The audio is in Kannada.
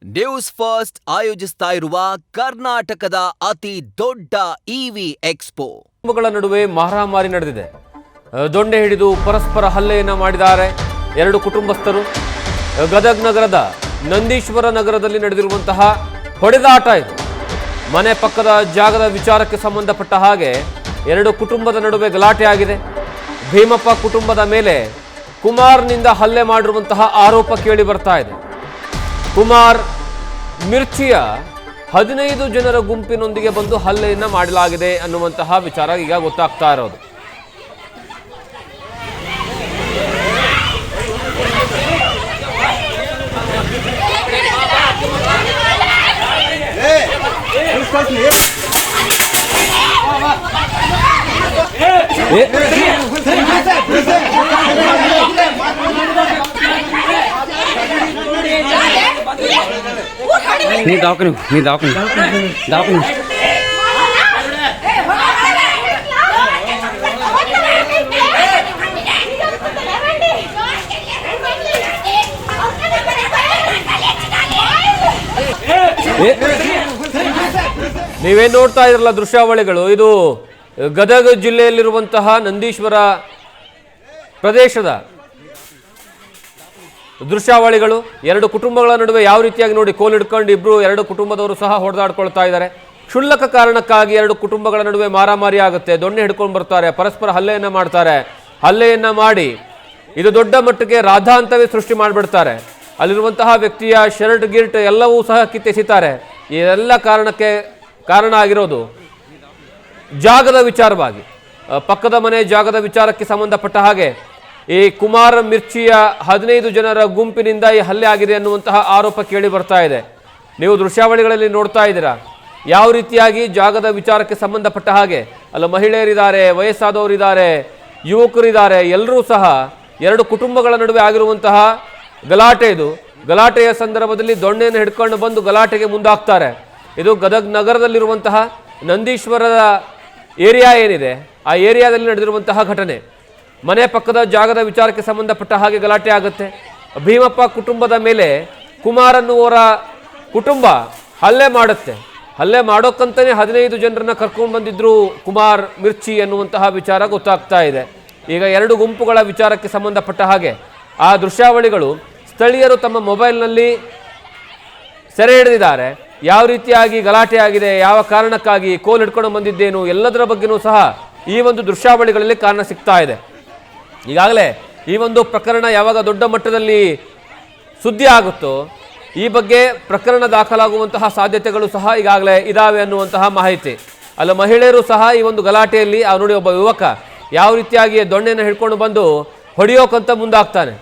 ನ್ಯೂಸ್ ಫಸ್ಟ್ ಆಯೋಜಿಸ್ತಾ ಇರುವ ಕರ್ನಾಟಕದ ಅತಿ ದೊಡ್ಡ ಇವಿ ಎಕ್ಸ್ಪೋ. ಕುಟುಂಬಗಳ ನಡುವೆ ಮಾರಾಮಾರಿ ನಡೆದಿದೆ. ದೊಣ್ಣೆ ಹಿಡಿದು ಪರಸ್ಪರ ಹಲ್ಲೆಯನ್ನ ಮಾಡಿದ್ದಾರೆ ಎರಡು ಕುಟುಂಬಸ್ಥರು. ಗದಗ ನಗರದ ನಂದೀಶ್ವರ ನಗರದಲ್ಲಿ ನಡೆದಿರುವಂತಹ ಹೊಡೆದಾಟ ಇದು. ಮನೆ ಪಕ್ಕದ ಜಾಗದ ವಿಚಾರಕ್ಕೆ ಸಂಬಂಧಪಟ್ಟ ಹಾಗೆ ಎರಡು ಕುಟುಂಬದ ನಡುವೆ ಗಲಾಟೆ ಆಗಿದೆ. ಭೀಮಪ್ಪ ಕುಟುಂಬದ ಮೇಲೆ ಕುಮಾರ್ನಿಂದ ಹಲ್ಲೆ ಮಾಡಿರುವಂತಹ ಆರೋಪ ಕೇಳಿ ಬರ್ತಾ ಇದೆ. ಕುಮಾರ್ ಮಿರ್ಚಿಯ 15 ಜನರ ಗುಂಪಿನೊಂದಿಗೆ ಬಂದು ಹಲ್ಲೆಯನ್ನ ಮಾಡಲಾಗಿದೆ ಅನ್ನುವಂತಹ ವಿಚಾರ ಈಗ ಗೊತ್ತಾಗ್ತಾ ಇರೋದು. Ni daw ko. ನೀವೇನು ನೋಡ್ತಾ ಇರಲ್ಲ ದೃಶ್ಯಾವಳಿಗಳು, ಇದು ಗದಗ ಜಿಲ್ಲೆಯಲ್ಲಿರುವಂತಹ ನಂದೀಶ್ವರ ಪ್ರದೇಶದ ದೃಶ್ಯಾವಳಿಗಳು. ಎರಡು ಕುಟುಂಬಗಳ ನಡುವೆ ಯಾವ ರೀತಿಯಾಗಿ ನೋಡಿ ಕೋಲ್ ಹಿಡ್ಕೊಂಡು ಎರಡು ಕುಟುಂಬದವರು ಸಹ ಹೊಡೆದಾಡ್ಕೊಳ್ತಾ ಇದ್ದಾರೆ. ಕ್ಷುಲ್ಲಕ ಕಾರಣಕ್ಕಾಗಿ ಎರಡು ಕುಟುಂಬಗಳ ನಡುವೆ ಮಾರಾಮಾರಿ ಆಗುತ್ತೆ. ದೊಣ್ಣೆ ಹಿಡ್ಕೊಂಡು ಬರ್ತಾರೆ, ಪರಸ್ಪರ ಹಲ್ಲೆಯನ್ನ ಮಾಡ್ತಾರೆ. ಹಲ್ಲೆಯನ್ನ ಮಾಡಿ ಇದು ದೊಡ್ಡ ಮಟ್ಟಿಗೆ ರಾಧಾಂತವೇ ಸೃಷ್ಟಿ ಮಾಡಿಬಿಡ್ತಾರೆ. ಅಲ್ಲಿರುವಂತಹ ವ್ಯಕ್ತಿಯ ಶರ್ಟ್ ಗಿರ್ಟ್ ಎಲ್ಲವೂ ಸಹ ಕಿತ್ತೆಸಿತಾರೆ. ಇದೆಲ್ಲ ಕಾರಣ ಆಗಿರೋದು ಜಾಗದ ವಿಚಾರವಾಗಿ, ಪಕ್ಕದ ಮನೆ ಜಾಗದ ವಿಚಾರಕ್ಕೆ ಸಂಬಂಧಪಟ್ಟ ಹಾಗೆ ಈ ಕುಮಾರ್ ಮಿರ್ಚಿಯ 15 ಜನರ ಗುಂಪಿನಿಂದ ಈ ಹಲ್ಲೆ ಆಗಿದೆ ಅನ್ನುವಂತಹ ಆರೋಪ ಕೇಳಿ ಬರ್ತಾ ಇದೆ. ನೀವು ದೃಶ್ಯಾವಳಿಗಳಲ್ಲಿ ನೋಡ್ತಾ ಇದ್ದೀರಾ ಯಾವ ರೀತಿಯಾಗಿ ಜಾಗದ ವಿಚಾರಕ್ಕೆ ಸಂಬಂಧಪಟ್ಟ ಹಾಗೆ ಅಲ್ಲ ಮಹಿಳೆಯರಿದ್ದಾರೆ, ವಯಸ್ಸಾದವರಿದ್ದಾರೆ, ಯುವಕರಿದ್ದಾರೆ, ಎಲ್ಲರೂ ಸಹ ಎರಡು ಕುಟುಂಬಗಳ ನಡುವೆ ಆಗಿರುವಂತಹ ಗಲಾಟೆ ಇದು. ಗಲಾಟೆಯ ಸಂದರ್ಭದಲ್ಲಿ ದೊಣ್ಣೆಯನ್ನು ಹಿಡ್ಕೊಂಡು ಬಂದು ಗಲಾಟೆಗೆ ಮುಂದಾಗ್ತಾರೆ. ಇದು ಗದಗ ನಗರದಲ್ಲಿರುವಂತಹ ನಂದೀಶ್ವರದ ಏರಿಯಾ ಏನಿದೆ ಆ ಏರಿಯಾದಲ್ಲಿ ನಡೆದಿರುವಂತಹ ಘಟನೆ. ಮನೆ ಪಕ್ಕದ ಜಾಗದ ವಿಚಾರಕ್ಕೆ ಸಂಬಂಧಪಟ್ಟ ಹಾಗೆ ಗಲಾಟೆ ಆಗುತ್ತೆ. ಭೀಮಪ್ಪ ಕುಟುಂಬದ ಮೇಲೆ ಕುಮಾರ್ ಅನ್ನುವರ ಕುಟುಂಬ ಹಲ್ಲೆ ಮಾಡುತ್ತೆ. ಹಲ್ಲೆ ಮಾಡೋಕ್ಕಂತಲೇ 15 ಜನರನ್ನ ಕರ್ಕೊಂಡು ಬಂದಿದ್ರು ಕುಮಾರ್ ಮಿರ್ಚಿ ಅನ್ನುವಂತಹ ವಿಚಾರ ಗೊತ್ತಾಗ್ತಾ ಇದೆ. ಈಗ ಎರಡು ಗುಂಪುಗಳ ವಿಚಾರಕ್ಕೆ ಸಂಬಂಧಪಟ್ಟ ಹಾಗೆ ಆ ದೃಶ್ಯಾವಳಿಗಳು ಸ್ಥಳೀಯರು ತಮ್ಮ ಮೊಬೈಲ್ನಲ್ಲಿ ಸೆರೆ ಹಿಡಿದಿದ್ದಾರೆ. ಯಾವ ರೀತಿಯಾಗಿ ಗಲಾಟೆ ಆಗಿದೆ, ಯಾವ ಕಾರಣಕ್ಕಾಗಿ, ಕೋಲ್ ಹಿಡ್ಕೊಂಡು ಬಂದಿದ್ದೇನು, ಎಲ್ಲದರ ಬಗ್ಗೆನೂ ಸಹ ಈ ಒಂದು ದೃಶ್ಯಾವಳಿಗಳಲ್ಲಿ ಕಾರಣ ಸಿಗ್ತಾ ಇದೆ. ಈಗಾಗಲೇ ಈ ಒಂದು ಪ್ರಕರಣ ಯಾವಾಗ ದೊಡ್ಡ ಮಟ್ಟದಲ್ಲಿ ಸುದ್ದಿ ಆಗುತ್ತೋ ಈ ಬಗ್ಗೆ ಪ್ರಕರಣ ದಾಖಲಾಗುವಂತಹ ಸಾಧ್ಯತೆಗಳು ಸಹ ಈಗಾಗಲೇ ಇದಾವೆ ಅನ್ನುವಂತಹ ಮಾಹಿತಿ. ಅಲ್ಲ ಮಹಿಳೆಯರು ಸಹ ಈ ಒಂದು ಗಲಾಟೆಯಲ್ಲಿ ನೋಡಿ ಒಬ್ಬ ಯುವಕ ಯಾವ ರೀತಿಯಾಗಿ ದೊಣ್ಣೆಯನ್ನು ಹಿಡ್ಕೊಂಡು ಬಂದು ಹೊಡೆಯೋಕಂತ ಮುಂದಾಗ್ತಾನೆ.